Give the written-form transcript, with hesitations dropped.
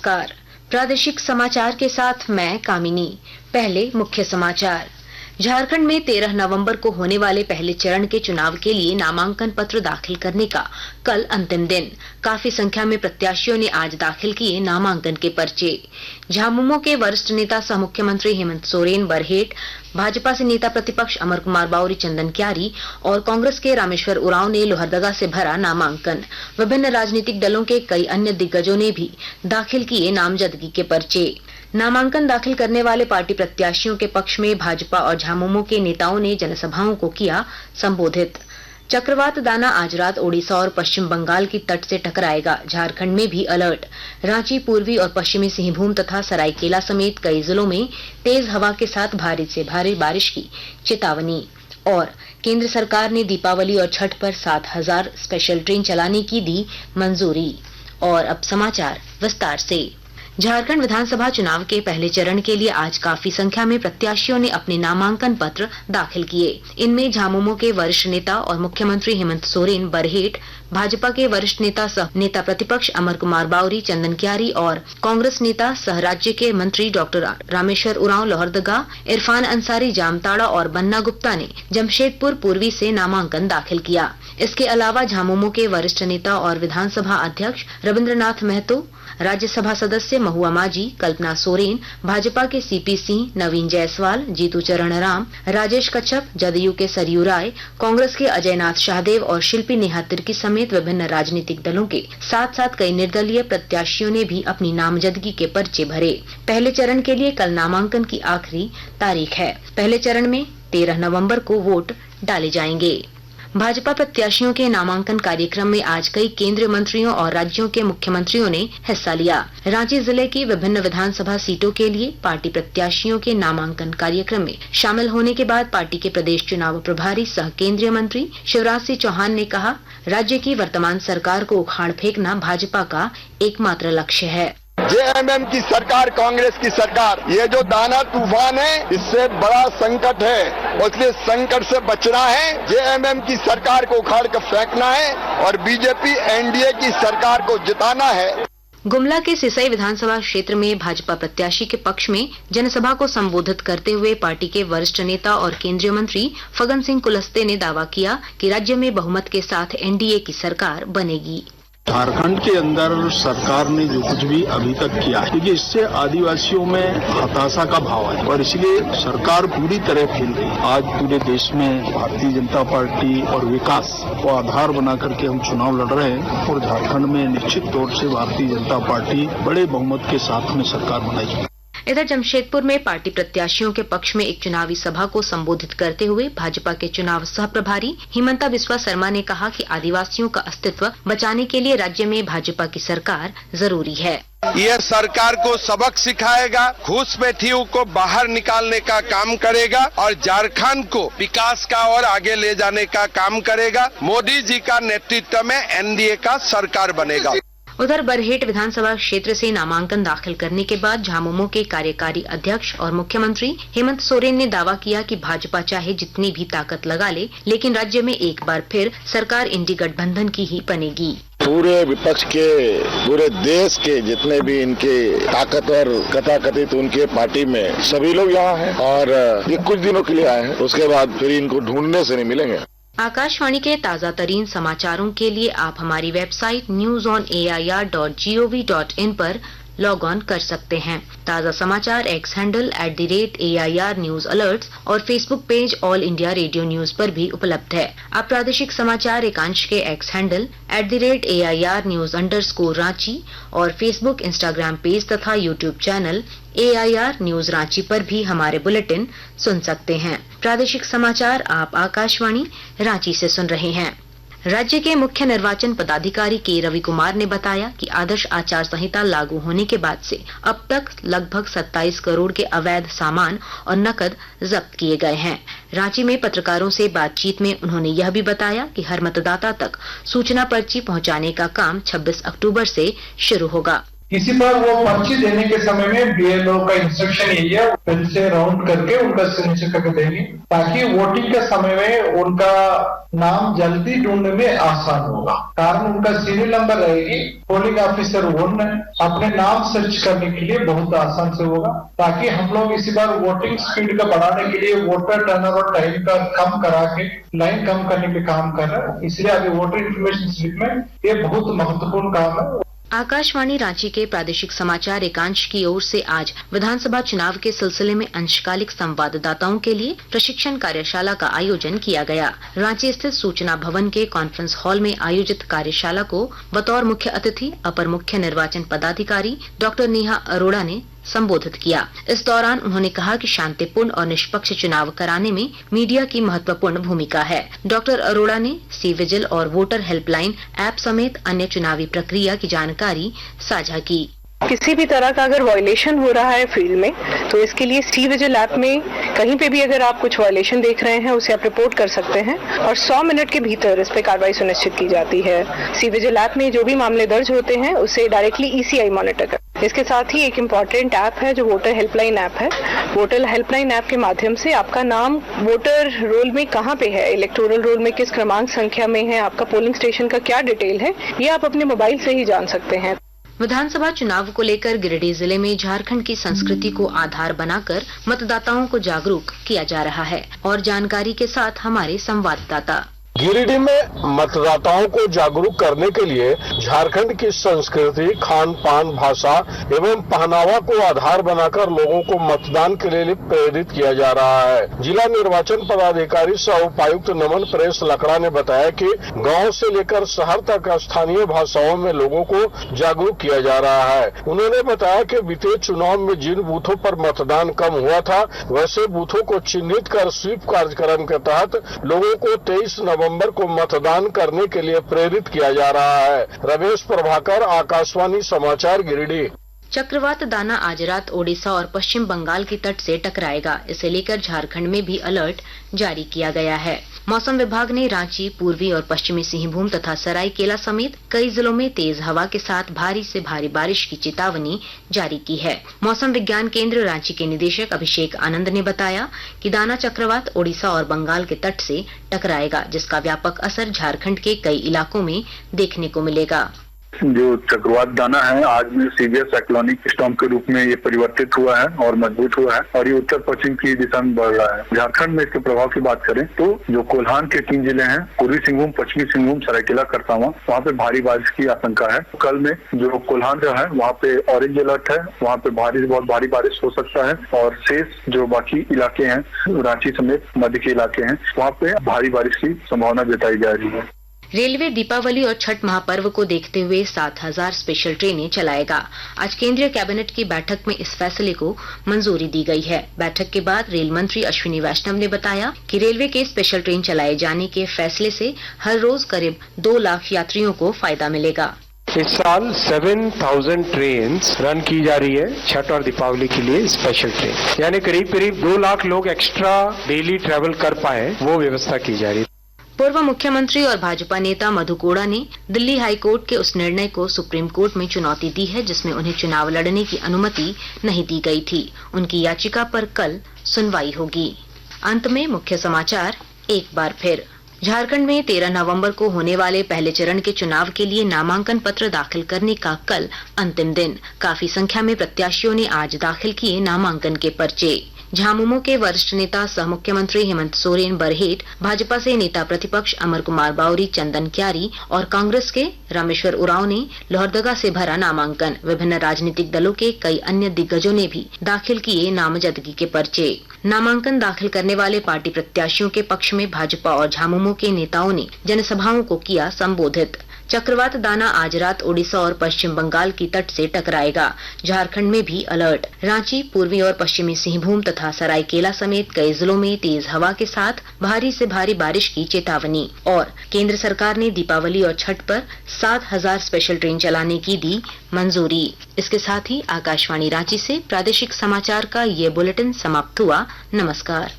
नमस्कार। प्रादेशिक समाचार के साथ मैं कामिनी। पहले मुख्य समाचार। झारखंड में 13 नवंबर को होने वाले पहले चरण के चुनाव के लिए नामांकन पत्र दाखिल करने का कल अंतिम दिन। काफी संख्या में प्रत्याशियों ने आज दाखिल किए नामांकन के पर्चे। झामुमो के वरिष्ठ नेता सह मुख्यमंत्री हेमंत सोरेन बरहेट, भाजपा से नेता प्रतिपक्ष अमर कुमार बावरी चंदन क्यारी और कांग्रेस के रामेश्वर उरांव ने लोहरदगा से भरा नामांकन। विभिन्न राजनीतिक दलों के कई अन्य दिग्गजों ने भी दाखिल किए नामजदगी के पर्चे। नामांकन दाखिल करने वाले पार्टी प्रत्याशियों के पक्ष में भाजपा और झामुमो के नेताओं ने जनसभाओं को किया संबोधित। चक्रवात दाना आज रात ओडिशा और पश्चिम बंगाल की तट से टकराएगा। झारखंड में भी अलर्ट। रांची, पूर्वी और पश्चिमी सिंहभूम तथा सरायकेला समेत कई जिलों में तेज हवा के साथ भारी से भारी बारिश की चेतावनी। और केंद्र सरकार ने दीपावली और छठ पर 7,000 स्पेशल ट्रेन चलाने की दी मंजूरी। और अब समाचार विस्तार से। झारखंड विधानसभा चुनाव के पहले चरण के लिए आज काफी संख्या में प्रत्याशियों ने अपने नामांकन पत्र दाखिल किए। इनमें झामुमो के वरिष्ठ नेता और मुख्यमंत्री हेमंत सोरेन बरहेट, भाजपा के वरिष्ठ नेता सह नेता प्रतिपक्ष अमर कुमार बावरी चंदन क्यारी और कांग्रेस नेता सह राज्य के मंत्री डॉक्टर रामेश्वर उरांव लोहरदगा, इरफान अंसारी जामताड़ा और बन्ना गुप्ता ने जमशेदपुर पूर्वी से नामांकन दाखिल किया। इसके अलावा झामुमो के वरिष्ठ नेता और विधानसभा अध्यक्ष रविंद्रनाथ महतो, राज्यसभा सदस्य महुआ माझी, कल्पना सोरेन, भाजपा के सीपी सिंह, नवीन जायसवाल, जीतू चरण राम, राजेश कच्छप, जदयू के सरयू राय, कांग्रेस के अजय नाथ शाहदेव और शिल्पी नेहा तिर्की समेत विभिन्न राजनीतिक दलों के साथ साथ कई निर्दलीय प्रत्याशियों ने भी अपनी नामजदगी के पर्चे भरे। पहले चरण के लिए कल नामांकन की आखिरी तारीख है। पहले चरण में 13 नवंबर को वोट डाले जाएंगे। भाजपा प्रत्याशियों के नामांकन कार्यक्रम में आज कई केंद्रीय मंत्रियों और राज्यों के मुख्यमंत्रियों ने हिस्सा लिया। रांची जिले की विभिन्न विधानसभा सीटों के लिए पार्टी प्रत्याशियों के नामांकन कार्यक्रम में शामिल होने के बाद पार्टी के प्रदेश चुनाव प्रभारी सह केंद्रीय मंत्री शिवराज सिंह चौहान ने कहा, राज्य की वर्तमान सरकार को उखाड़ फेंकना भाजपा का एकमात्र लक्ष्य है। जेएमएम की सरकार, कांग्रेस की सरकार, ये जो दाना तूफान है इससे बड़ा संकट है और इसलिए संकट से बचना है। जेएमएम की सरकार को उखाड़ कर फेंकना है और बीजेपी एनडीए की सरकार को जिताना है। गुमला के सिसई विधानसभा क्षेत्र में भाजपा प्रत्याशी के पक्ष में जनसभा को संबोधित करते हुए पार्टी के वरिष्ठ नेता और केंद्रीय मंत्री फग्गन सिंह कुलस्ते ने दावा किया कि राज्य में बहुमत के साथ एनडीए की सरकार बनेगी। झारखंड के अंदर सरकार ने जो कुछ भी अभी तक किया है, क्योंकि इससे आदिवासियों में हताशा का भाव है और इसलिए सरकार पूरी तरह फेल गई। आज पूरे देश में भारतीय जनता पार्टी और विकास को आधार बना करके हम चुनाव लड़ रहे हैं और झारखंड में निश्चित तौर से भारतीय जनता पार्टी बड़े बहुमत के साथ में सरकार बनाएगी। इधर जमशेदपुर में पार्टी प्रत्याशियों के पक्ष में एक चुनावी सभा को संबोधित करते हुए भाजपा के चुनाव सह प्रभारी हिमंता बिस्वा शर्मा ने कहा कि आदिवासियों का अस्तित्व बचाने के लिए राज्य में भाजपा की सरकार जरूरी है। यह सरकार को सबक सिखाएगा, घुसपैठियों को बाहर निकालने का काम करेगा और झारखंड को विकास का और आगे ले जाने का काम करेगा। मोदी जी का नेतृत्व में एनडीए का सरकार बनेगा। उधर बरहेट विधानसभा क्षेत्र से नामांकन दाखिल करने के बाद झामुमो के कार्यकारी अध्यक्ष और मुख्यमंत्री हेमंत सोरेन ने दावा किया कि भाजपा चाहे जितनी भी ताकत लगा ले, लेकिन राज्य में एक बार फिर सरकार इंडी गठबंधन की ही बनेगी। पूरे विपक्ष के, पूरे देश के जितने भी इनके ताकतवर कथाकथित उनके पार्टी में सभी लोग यहाँ हैं और ये कुछ दिनों के लिए आए हैं, उसके बाद फिर इनको ढूंढने से नहीं मिलेंगे। आकाशवाणी के ताजा तरीन समाचारों के लिए आप हमारी वेबसाइट newsonair.gov.in पर लॉग ऑन कर सकते हैं। ताजा समाचार X handle @AIR news alerts और Facebook page all India radio news पर भी उपलब्ध है। आप प्रादेशिक समाचार एकांश के X handle @AIR news _Ranchi और फेसबुक, इंस्टाग्राम पेज तथा YouTube channel AIR news Ranchi पर भी हमारे बुलेटिन सुन सकते हैं। प्रादेशिक समाचार आप आकाशवाणी रांची से सुन रहे हैं। राज्य के मुख्य निर्वाचन पदाधिकारी के रवि कुमार ने बताया कि आदर्श आचार संहिता लागू होने के बाद से अब तक लगभग 27 करोड़ के अवैध सामान और नकद जब्त किए गए हैं। रांची में पत्रकारों से बातचीत में उन्होंने यह भी बताया कि हर मतदाता तक सूचना पर्ची पहुंचाने का काम 26 अक्टूबर से शुरू होगा। किसी पर वो पर्ची देने के समय में बीएलओ का इंस्ट्रक्शन यही है, पेन से राउंड करके उनका सिग्नेचर करके देंगे ताकि वोटिंग के समय में उनका नाम जल्दी ढूंढने में आसान होगा। कारण उनका सीरियल नंबर रहेगी, पोलिंग ऑफिसर वन अपने नाम सर्च करने के लिए बहुत आसान से होगा, ताकि हम लोग इसी बार वोटिंग स्पीड का बढ़ाने के लिए वोटर टर्नओवर टाइम का कम करा के लाइन कम करने के काम कर रहे हैं। इसलिए अभी वोटर इन्फॉर्मेशन स्लिप में ये बहुत महत्वपूर्ण काम है। आकाशवाणी रांची के प्रादेशिक समाचार एकांश की ओर से आज विधानसभा चुनाव के सिलसिले में अंशकालिक संवाददाताओं के लिए प्रशिक्षण कार्यशाला का आयोजन किया गया। रांची स्थित सूचना भवन के कॉन्फ्रेंस हॉल में आयोजित कार्यशाला को बतौर मुख्य अतिथि अपर मुख्य निर्वाचन पदाधिकारी डॉक्टर नेहा अरोड़ा ने संबोधित किया। इस दौरान उन्होंने कहा कि शांतिपूर्ण और निष्पक्ष चुनाव कराने में मीडिया की महत्वपूर्ण भूमिका है। डॉक्टर अरोड़ा ने सी विजिल और वोटर हेल्पलाइन ऐप समेत अन्य चुनावी प्रक्रिया की जानकारी साझा की। किसी भी तरह का अगर वायलेशन हो रहा है फील्ड में तो इसके लिए सी विजिल ऐप में कहीं पे भी अगर आप कुछ वायलेशन देख रहे हैं उसे आप रिपोर्ट कर सकते हैं और 100 मिनट के भीतर इस पे कार्रवाई सुनिश्चित की जाती है। सी विजिल ऐप में जो भी मामले दर्ज होते हैं उसे डायरेक्टली ईसीआई मॉनिटर करता है। इसके साथ ही एक इम्पॉर्टेंट ऐप है जो वोटर हेल्पलाइन ऐप है। वोटर हेल्पलाइन ऐप के माध्यम से आपका नाम वोटर रोल में कहाँ पे है, इलेक्टोरल रोल में किस क्रमांक संख्या में है, आपका पोलिंग स्टेशन का क्या डिटेल है, ये आप अपने मोबाइल से ही जान सकते हैं। विधानसभा चुनाव को लेकर गिरिडीह जिले में झारखंड की संस्कृति को आधार बनाकर मतदाताओं को जागरूक किया जा रहा है। और जानकारी के साथ हमारे संवाददाता। गिरिडीह में मतदाताओं को जागरूक करने के लिए झारखंड की संस्कृति, खान पान, भाषा एवं पहनावा को आधार बनाकर लोगों को मतदान के लिए प्रेरित किया जा रहा है। जिला निर्वाचन पदाधिकारी सह उपायुक्त नमन प्रेस लकड़ा ने बताया कि गांव से लेकर शहर तक स्थानीय भाषाओं में लोगों को जागरूक किया जा रहा है। उन्होंने बताया कि बीते चुनाव में जिन बूथों पर मतदान कम हुआ था वैसे बूथों को चिन्हित कर स्वीप कार्यक्रम के तहत लोगों को 23 नवंबर को मतदान करने के लिए प्रेरित किया जा रहा है। रमेश प्रभाकर, आकाशवाणी समाचार, गिरिडीह। चक्रवात दाना आज रात ओडिशा और पश्चिम बंगाल की तट से टकराएगा। इसे लेकर झारखंड में भी अलर्ट जारी किया गया है। मौसम विभाग ने रांची, पूर्वी और पश्चिमी सिंहभूम तथा सरायकेला समेत कई जिलों में तेज हवा के साथ भारी से भारी बारिश की चेतावनी जारी की है। मौसम विज्ञान केंद्र रांची के निदेशक अभिषेक आनंद ने बताया कि दाना चक्रवात ओडिशा और बंगाल के तट से टकराएगा, जिसका व्यापक असर झारखंड के कई इलाकों में देखने को मिलेगा। जो चक्रवात दाना है आज में सीवियर साइक्लोनिक स्टॉर्म के रूप में ये परिवर्तित हुआ है और मजबूत हुआ है और ये उत्तर पश्चिम की दिशा में बढ़ रहा है। झारखंड में इसके प्रभाव की बात करें तो जो कोल्हान के 3 जिले हैं, पूर्वी सिंहभूम, पश्चिमी सिंहभूम, सरायकेला, खरसावां, वहाँ पे भारी बारिश की आशंका है। कल में जो कोल्हान जो है वहाँ पे ऑरेंज अलर्ट है, वहाँ पे भारी से बहुत भारी बारिश हो सकता है और शेष जो बाकी इलाके हैं, रांची समेत मध्य के इलाके हैं, वहाँ पे भारी बारिश की संभावना जताई जा रही है। रेलवे दीपावली और छठ महापर्व को देखते हुए 7000 स्पेशल ट्रेनें चलाएगा। आज केंद्रीय कैबिनेट की बैठक में इस फैसले को मंजूरी दी गई है। बैठक के बाद रेल मंत्री अश्विनी वैष्णव ने बताया कि रेलवे के स्पेशल ट्रेन चलाए जाने के फैसले से हर रोज करीब 2 लाख यात्रियों को फायदा मिलेगा। इस साल 7000 ट्रेन रन की जा रही है छठ और दीपावली के लिए स्पेशल ट्रेन, यानी करीब करीब 2 लाख लोग एक्स्ट्रा डेली ट्रेवल कर पाए, वो व्यवस्था की जा रही है। पूर्व मुख्यमंत्री और भाजपा नेता मधु कोड़ा ने दिल्ली हाईकोर्ट के उस निर्णय को सुप्रीम कोर्ट में चुनौती दी है जिसमें उन्हें चुनाव लड़ने की अनुमति नहीं दी गई थी। उनकी याचिका पर कल सुनवाई होगी। अंत में मुख्य समाचार एक बार फिर। झारखंड में 13 नवंबर को होने वाले पहले चरण के चुनाव के लिए नामांकन पत्र दाखिल करने का कल अंतिम दिन। काफी संख्या में प्रत्याशियों ने आज दाखिल किए नामांकन के पर्चे। झामुमो के वरिष्ठ नेता सह मुख्यमंत्री हेमंत सोरेन बरहेट, भाजपा से नेता प्रतिपक्ष अमर कुमार बावरी, चंदन क्यारी और कांग्रेस के रामेश्वर उरांव ने लोहरदगा से भरा नामांकन। विभिन्न राजनीतिक दलों के कई अन्य दिग्गजों ने भी दाखिल किए नामजदगी के पर्चे। नामांकन दाखिल करने वाले पार्टी प्रत्याशियों के पक्ष में भाजपा और झामुमो के नेताओं ने जनसभाओं को किया संबोधित। चक्रवात दाना आज रात ओडिशा और पश्चिम बंगाल की तट से टकराएगा। झारखंड में भी अलर्ट। रांची, पूर्वी और पश्चिमी सिंहभूम तथा सरायकेला समेत कई जिलों में तेज हवा के साथ भारी से भारी बारिश की चेतावनी। और केंद्र सरकार ने दीपावली और छठ पर 7000 स्पेशल ट्रेन चलाने की दी मंजूरी। इसके साथ ही आकाशवाणी रांची से प्रादेशिक समाचार का ये बुलेटिन समाप्त हुआ। नमस्कार।